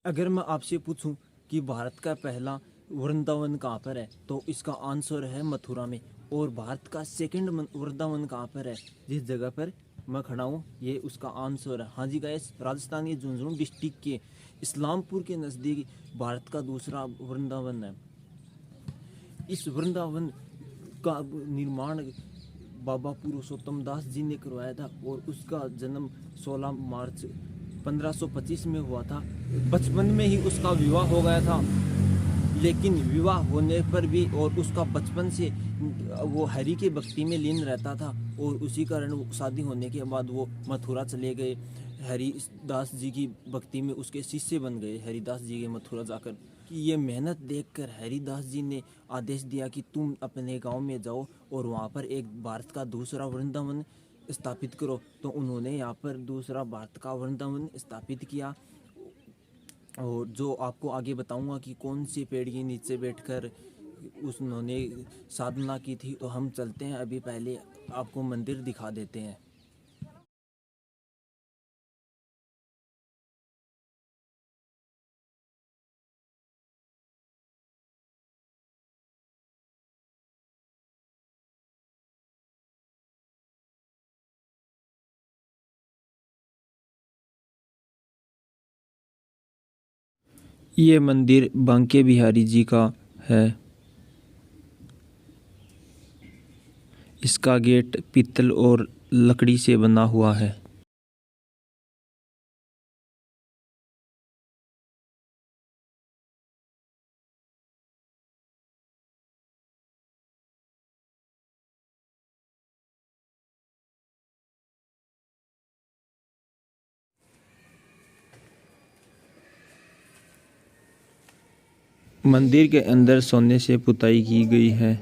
अगर मैं आपसे पूछूं कि भारत का पहला वृंदावन कहाँ पर है तो इसका आंसर है मथुरा में। और भारत का सेकंड वृंदावन कहाँ पर है, जिस जगह पर मैं खड़ा हूँ, ये उसका आंसर है। हाँ जी गाइस, राजस्थान के झुंझुनू डिस्ट्रिक्ट के इस्लामपुर के नज़दीक भारत का दूसरा वृंदावन है। इस वृंदावन का निर्माण बाबा पुरुषोत्तम दास जी ने करवाया था और उसका जन्म 16 मार्च 1525 में हुआ था। बचपन में ही उसका विवाह हो गया था, लेकिन विवाह होने पर भी और उसका बचपन से वो हरि के भक्ति में लीन रहता था और उसी कारण शादी होने के बाद वो मथुरा चले गए। हरिदास जी की भक्ति में उसके शिष्य बन गए हरिदास जी के मथुरा जाकर। कि ये मेहनत देखकर हरिदास जी ने आदेश दिया कि तुम अपने गांव में जाओ और वहाँ पर एक भारत का दूसरा वृंदावन स्थापित करो। तो उन्होंने यहाँ पर दूसरा भारत का वृंदावन स्थापित किया। और जो आपको आगे बताऊंगा कि कौन से पेड़ के नीचे बैठकर उन्होंने साधना की थी। तो हम चलते हैं, अभी पहले आपको मंदिर दिखा देते हैं। ये मंदिर बांके बिहारी जी का है। इसका गेट पीतल और लकड़ी से बना हुआ है। मंदिर के अंदर सोने से पुताई की गई है।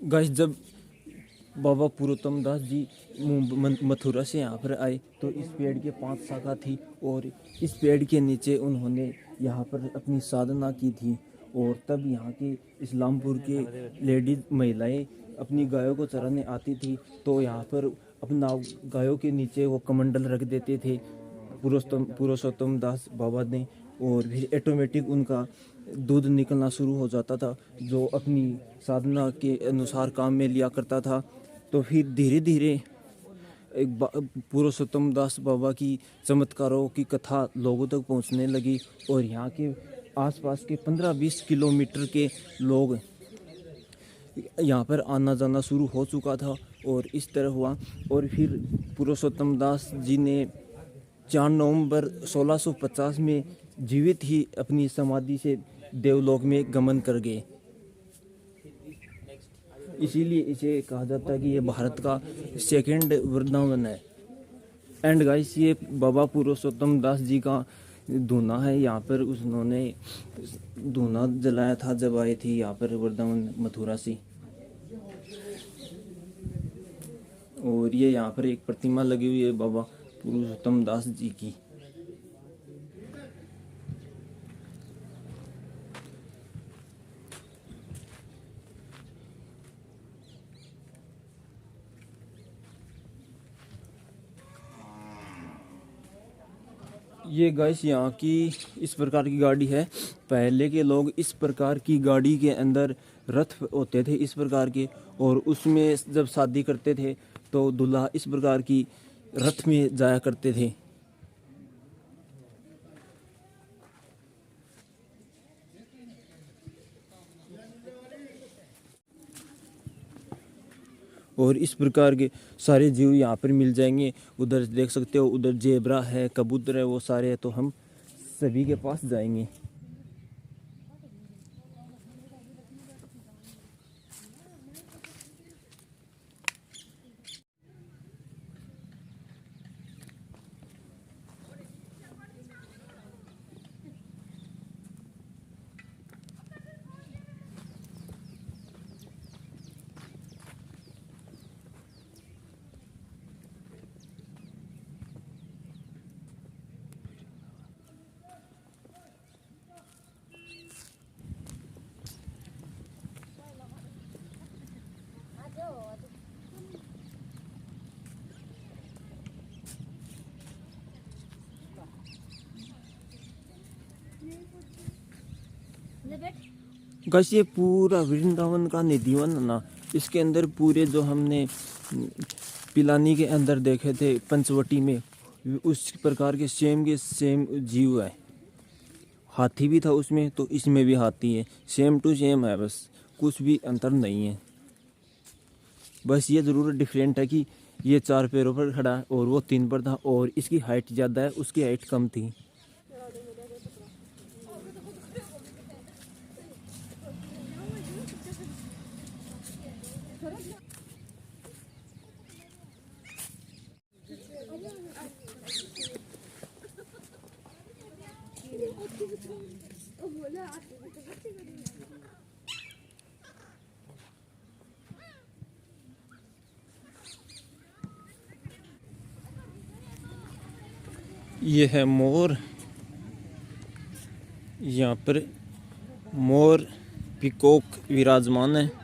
गाइस, जब बाबा पुरुषोत्तम दास जी मथुरा से यहाँ पर आए तो इस पेड़ के 5 शाखा थी और इस पेड़ के नीचे उन्होंने यहाँ पर अपनी साधना की थी। और तब यहाँ के इस्लामपुर के लेडीज महिलाएं अपनी गायों को चराने आती थी तो यहाँ पर अपना गायों के नीचे वो कमंडल रख देते थे पुरुषोत्तम दास बाबा ने। और फिर ऑटोमेटिक उनका दूध निकलना शुरू हो जाता था, जो अपनी साधना के अनुसार काम में लिया करता था। तो फिर धीरे धीरे एक पुरुषोत्तम दास बाबा की चमत्कारों की कथा लोगों तक पहुंचने लगी और यहाँ के आसपास के 15-20 किलोमीटर के लोग यहाँ पर आना जाना शुरू हो चुका था। और इस तरह हुआ। और फिर पुरुषोत्तम दास जी ने 4 नवंबर 1650 में जीवित ही अपनी समाधि से देवलोक में गमन कर गए। इसीलिए इसे कहा जाता है कि ये भारत का सेकंड वृंदावन है। एंड गाइस, ये बाबा पुरुषोत्तम दास जी का धूना है। यहाँ पर उन्होंने धूना जलाया था जब आई थी यहाँ पर वृंदावन मथुरा से। और ये यहाँ पर एक प्रतिमा लगी हुई है बाबा पुरुषोत्तम दास जी की। ये गाइस यहाँ की इस प्रकार की गाड़ी है। पहले के लोग इस प्रकार की गाड़ी के अंदर रथ होते थे इस प्रकार के, और उसमें जब शादी करते थे तो दूल्हा इस प्रकार की रथ में जाया करते थे। और इस प्रकार के सारे जीव यहाँ पर मिल जाएंगे। उधर देख सकते हो, उधर जेबरा है, कबूतर है, वो सारे है। तो हम सभी के पास जाएंगे। गाइस, ये पूरा वृंदावन का निधिवन है ना, इसके अंदर पूरे जो हमने पिलानी के अंदर देखे थे पंचवटी में, उस प्रकार के सेम जीव है। हाथी भी था उसमें, तो इसमें भी हाथी है। सेम टू सेम है, बस कुछ भी अंतर नहीं है। बस ये ज़रूर डिफरेंट है कि ये 4 पैरों पर खड़ा है और वो 3 पर था, और इसकी हाइट ज़्यादा है, उसकी हाइट कम थी। ये है मोर। यहाँ पर मोर पीकॉक विराजमान है।